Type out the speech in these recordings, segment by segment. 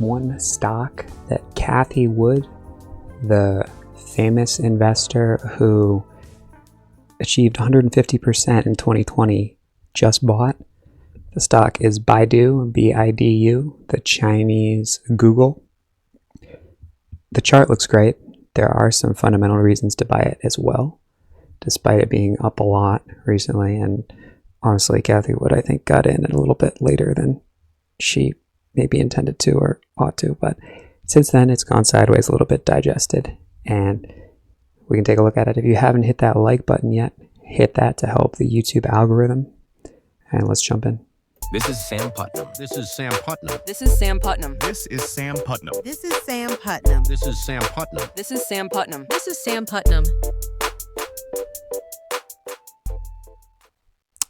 one stock that Cathie Wood, the famous investor who achieved 150% in 2020, just bought. The stock is BIDU, B-I-D-U, the Chinese Google. The chart looks great. There are some fundamental reasons to buy it as well, despite it being up a lot recently. And honestly, Cathie Wood, I think, got in a little bit later than she maybe intended to or ought to. But since then, it's gone sideways, a little bit digested. And we can take a look at it. If you haven't hit that like button yet, hit that to help the YouTube algorithm. And let's jump in. This is Sam Putnam. This is Sam Putnam. This is Sam Putnam. This is Sam Putnam. This is Sam Putnam. This is Sam Putnam. This is Sam Putnam. This is Sam Putnam.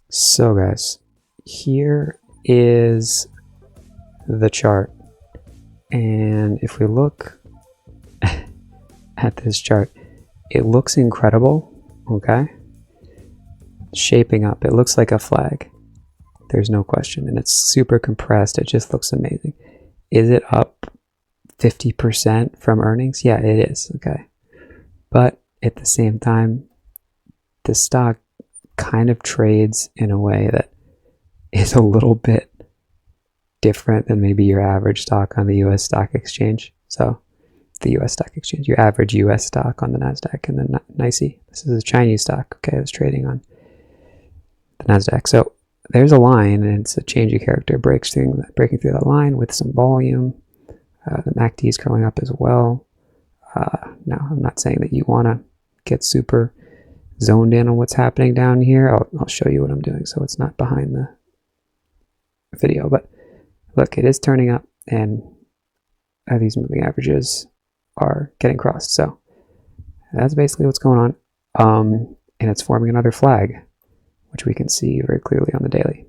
So guys, here is the chart. And if we look at this chart, it looks incredible, okay? Shaping up, it looks like a flag. There's no question, and it's super compressed. It just looks amazing. Is it up 50% from earnings? Yeah, it is, okay. But at the same time, the stock kind of trades in a way that is a little bit different than maybe your average stock on the US stock exchange. So the US stock exchange, your average US stock on the NASDAQ and the NYSE. This is a Chinese stock, okay, that's trading on the NASDAQ. So there's a line, and it's a change of character, breaking through that line with some volume. The MACD is curling up as well. Now, I'm not saying that you want to get super zoned in on what's happening down here. I'll show you what I'm doing so it's not behind the video. But look, it is turning up, and these moving averages are getting crossed. So that's basically what's going on. And it's forming another flag, which we can see very clearly on the daily.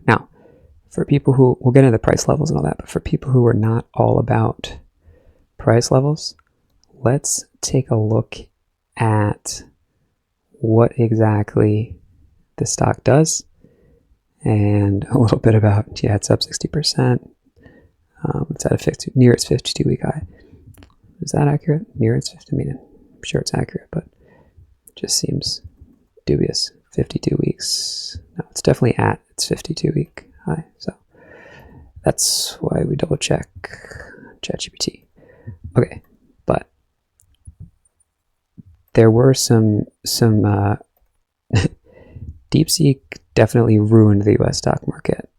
Now, for people who, we'll get into the price levels and all that, but for people who are not all about price levels, let's take a look at what exactly the stock does and a little bit about, yeah, it's up 60%. It's at a near its 52-week high. Is that accurate? Near its 50, I mean, I'm sure it's accurate, but it just seems dubious. 52 weeks. No, it's definitely at its 52-week high. So that's why we double check ChatGPT. Okay, but there were some DeepSeek definitely ruined the US stock market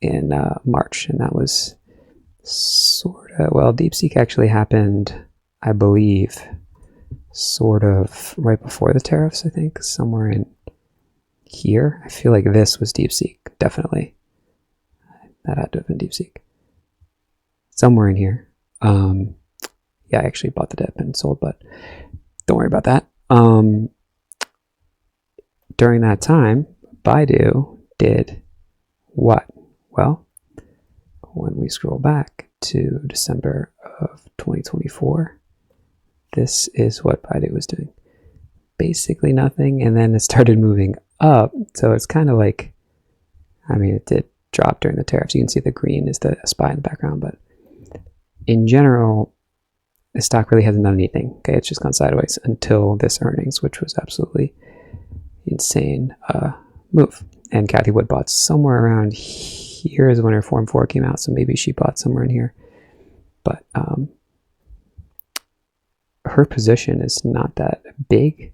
in March, and that was sort of, well, DeepSeek actually happened, I believe, sort of right before the tariffs, I think, somewhere in here. I feel like this was DeepSeek, definitely. That had to have been DeepSeek. Somewhere in here. Yeah, I actually bought the dip and sold, but don't worry about that. During that time, BIDU did what? Well, when we scroll back to December of 2024, this is what BIDU was doing. Basically nothing, and then it started moving up. So it's kind of like, I mean, it did drop during the tariffs. You can see the green is the SPY in the background, but in general, the stock really hasn't done anything. Okay, it's just gone sideways until this earnings, which was absolutely insane move. And Cathie Wood bought somewhere around here is when her Form 4 came out, so maybe she bought somewhere in here. But her position is not that big.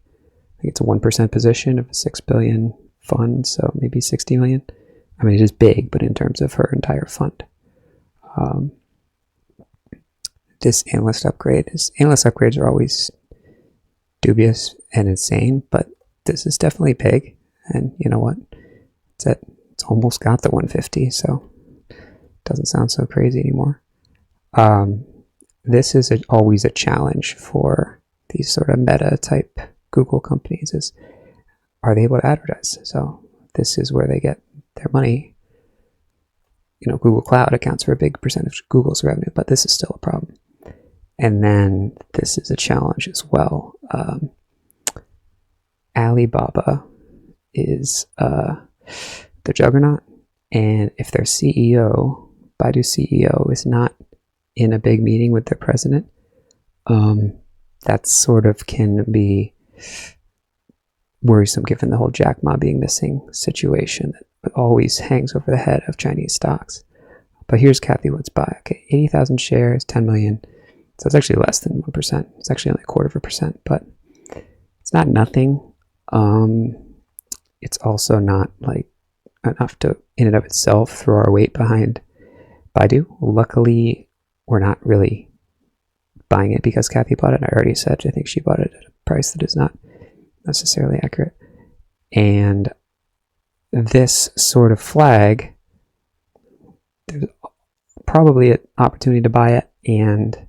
I think it's a 1% position of a 6 billion fund, so maybe 60 million. I mean, it is big, but in terms of her entire fund. This analyst upgrades are always dubious and insane, but this is definitely big. And you know what? It's almost got the 150, so it doesn't sound so crazy anymore. This is always a challenge for these sort of meta type Google companies, is are they able to advertise? So this is where they get their money. You know, Google Cloud accounts for a big percentage of Google's revenue, but this is still a problem. And then this is a challenge as well. Alibaba is the juggernaut, and if their CEO, Baidu CEO, is not in a big meeting with their president. That sort of can be worrisome given the whole Jack Ma being missing situation that always hangs over the head of Chinese stocks. But here's Cathie Wood's buy. Okay, 80,000 shares, 10 million. So it's actually less than 1%. It's actually only 1/4%, but it's not nothing. It's also not like enough to, in and of itself, throw our weight behind BIDU. Luckily, we're not really buying it because Cathie bought it. I already said I think she bought it at a price that is not necessarily accurate. And this sort of flag, there's probably an opportunity to buy it and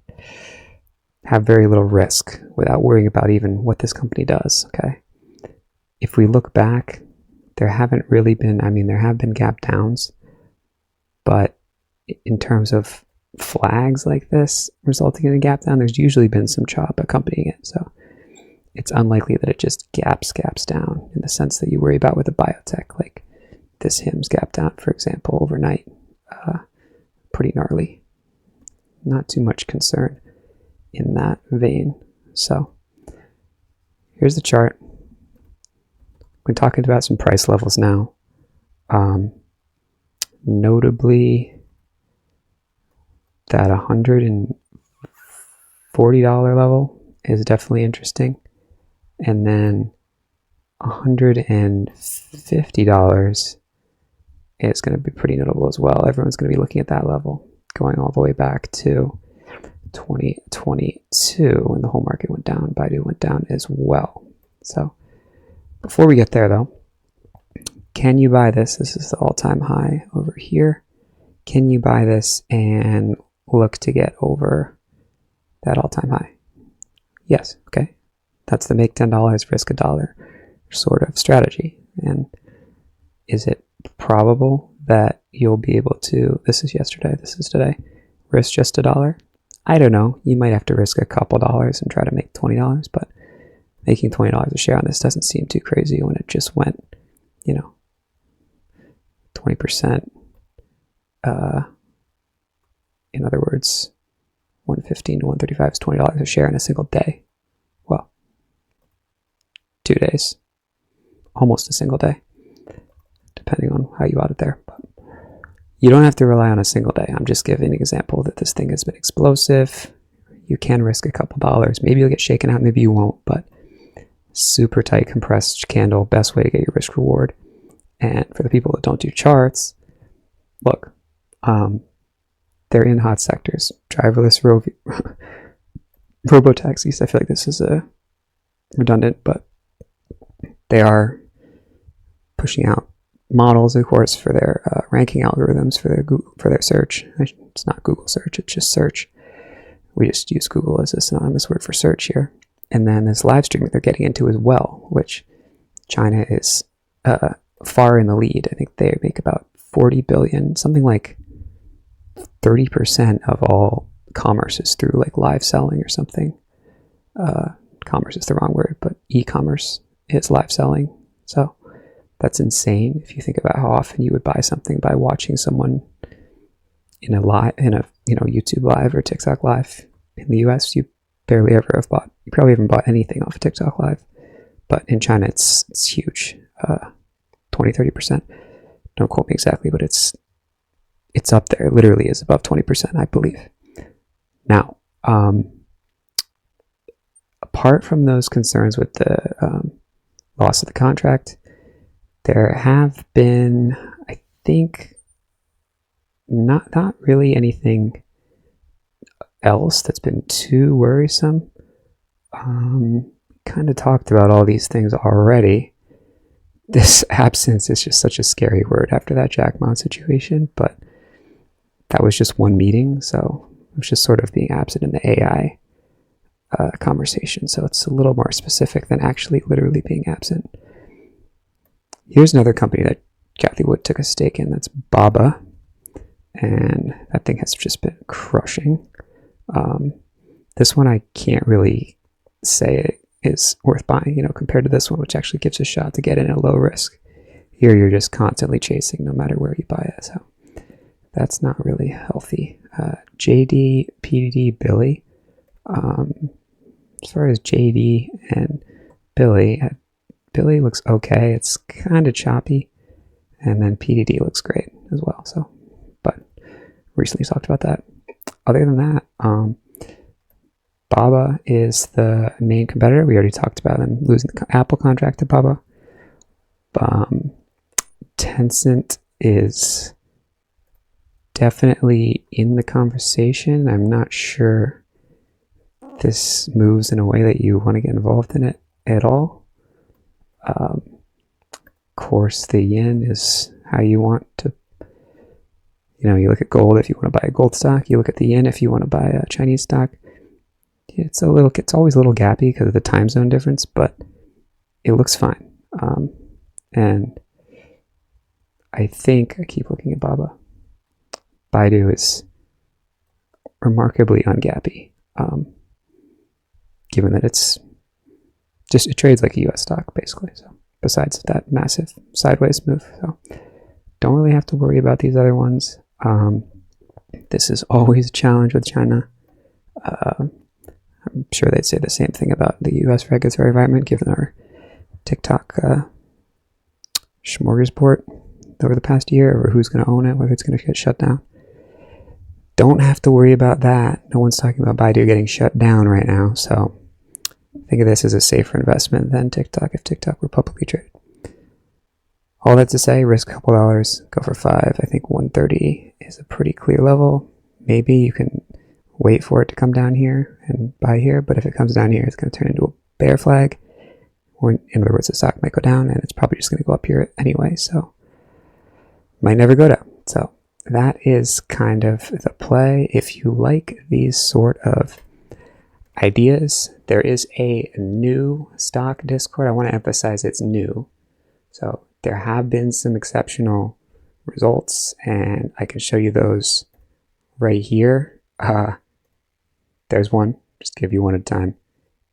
have very little risk without worrying about even what this company does. Okay. If we look back, there haven't really been, I mean, there have been gap downs, but in terms of flags like this resulting in a gap down, there's usually been some chop accompanying it. So it's unlikely that it just gaps down in the sense that you worry about with a biotech, like this HIM's gap down, for example, overnight. Pretty gnarly. Not too much concern in that vein. So here's the chart. We're talking about some price levels now. Notably, that $140 level is definitely interesting. And then $150 is going to be pretty notable as well. Everyone's going to be looking at that level, going all the way back to 2022 when the whole market went down. BIDU went down as well. So before we get there though, can you buy this? This is the all-time high over here. Can you buy this and look to get over that all-time high? Yes. Okay. That's the make $10, risk $1 sort of strategy. And is it probable that you'll be able to, this is yesterday, this is today, risk just $1? I don't know. You might have to risk a couple dollars and try to make $20, but making $20 a share on this doesn't seem too crazy when it just went, 20%. In other words, 115 to 135 is $20 a share in a single day. Well, 2 days, almost a single day, depending on how you bought it there. But you don't have to rely on a single day. I'm just giving an example that this thing has been explosive. You can risk a couple dollars. Maybe you'll get shaken out, maybe you won't, but super tight compressed candle, best way to get your risk reward. And for the people that don't do charts, look, they're in hot sectors. Driverless Robo-Taxis. I feel like this is redundant, but they are pushing out models, of course, for their ranking algorithms for their search. It's not Google search, it's just search. We just use Google as a synonymous word for search here. And then this live streaming they're getting into as well, which China is far in the lead. I think they make about 40 billion, something like 30% of all commerce is through like live selling or something. Commerce is the wrong word, but e-commerce is live selling. So that's insane if you think about how often you would buy something by watching someone in a YouTube live or TikTok live. In the US, you barely ever have bought. You probably haven't bought anything off of TikTok live, but in China it's huge, 20-30%. Don't quote me exactly, but it's up there. It literally is above 20%, I believe. Now, apart from those concerns with the loss of the contract, there have been, I think, not really anything else that's been too worrisome. Kind of talked about all these things already. This absence is just such a scary word after that Jack Ma situation, but that was just one meeting, so it was just sort of being absent in the AI conversation, so it's a little more specific than actually literally being absent. Here's another company that Cathie Wood took a stake in, that's Baba, and that thing has just been crushing. This one I can't really say it is worth buying, compared to this one, which actually gives a shot to get in at low risk. Here you're just constantly chasing no matter where you buy it, so That's not really healthy. JD, PDD, Billy. As far as JD and Billy, Billy looks okay. It's kind of choppy. And then PDD looks great as well. So, but recently talked about that. Other than that, Baba is the main competitor. We already talked about them losing the Apple contract to Baba. Tencent is definitely in the conversation. I'm not sure this moves in a way that you want to get involved in it at all. Of course, the yen is how you want to, you look at gold if you want to buy a gold stock. You look at the yen if you want to buy a Chinese stock. It's always a little gappy because of the time zone difference, but it looks fine. And I think I keep looking at Baba. BIDU is remarkably ungappy, given that it trades like a US stock basically. So besides that massive sideways move, so don't really have to worry about these other ones. This is always a challenge with China. I'm sure they'd say the same thing about the US regulatory environment, given our TikTok smorgasbord over the past year, or who's going to own it, whether it's going to get shut down. Don't have to worry about that. No one's talking about Baidu getting shut down right now, so think of this as a safer investment than TikTok if TikTok were publicly traded. All that to say, risk a couple dollars, go for 5. I think 130 is a pretty clear level. Maybe you can wait for it to come down here and buy here, but if it comes down here, it's going to turn into a bear flag, or in other words, the stock might go down, and it's probably just going to go up here anyway, so might never go down. So that is kind of the play. If you like these sort of ideas, there is a new stock Discord. I want to emphasize it's new. So there have been some exceptional results, and I can show you those right here. There's one, just give you one at a time.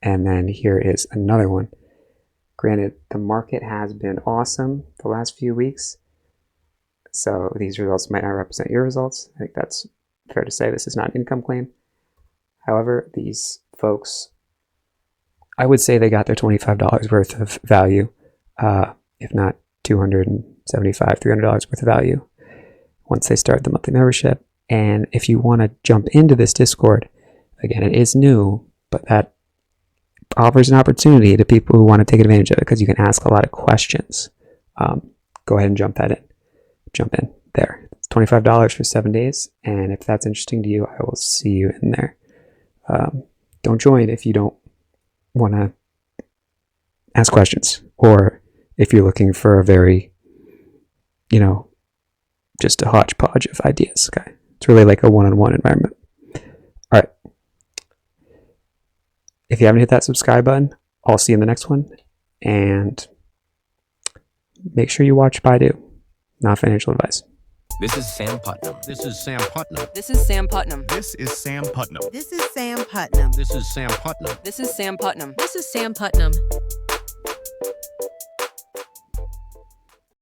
And then here is another one. Granted, the market has been awesome the last few weeks, so these results might not represent your results. I think that's fair to say. This is not an income claim. However, these folks, I would say they got their $25 worth of value, if not $275, $300 worth of value once they start the monthly membership. And if you want to jump into this Discord, again, it is new, but that offers an opportunity to people who want to take advantage of it because you can ask a lot of questions. Go ahead and jump in there. It's $25 for 7 days, and if that's interesting to you, I will see you in there. Don't join if you don't want to ask questions, or if you're looking for a very, just a hodgepodge of ideas. Okay, it's really like a one-on-one environment. All right. If you haven't hit that subscribe button, I'll see you in the next one, and make sure you watch Baidu. Not financial advice. This is Sam Putnam. This is Sam Putnam. This is Sam Putnam. This is Sam Putnam. This is Sam Putnam. This is Sam Putnam. This is Sam Putnam. This is Sam Putnam.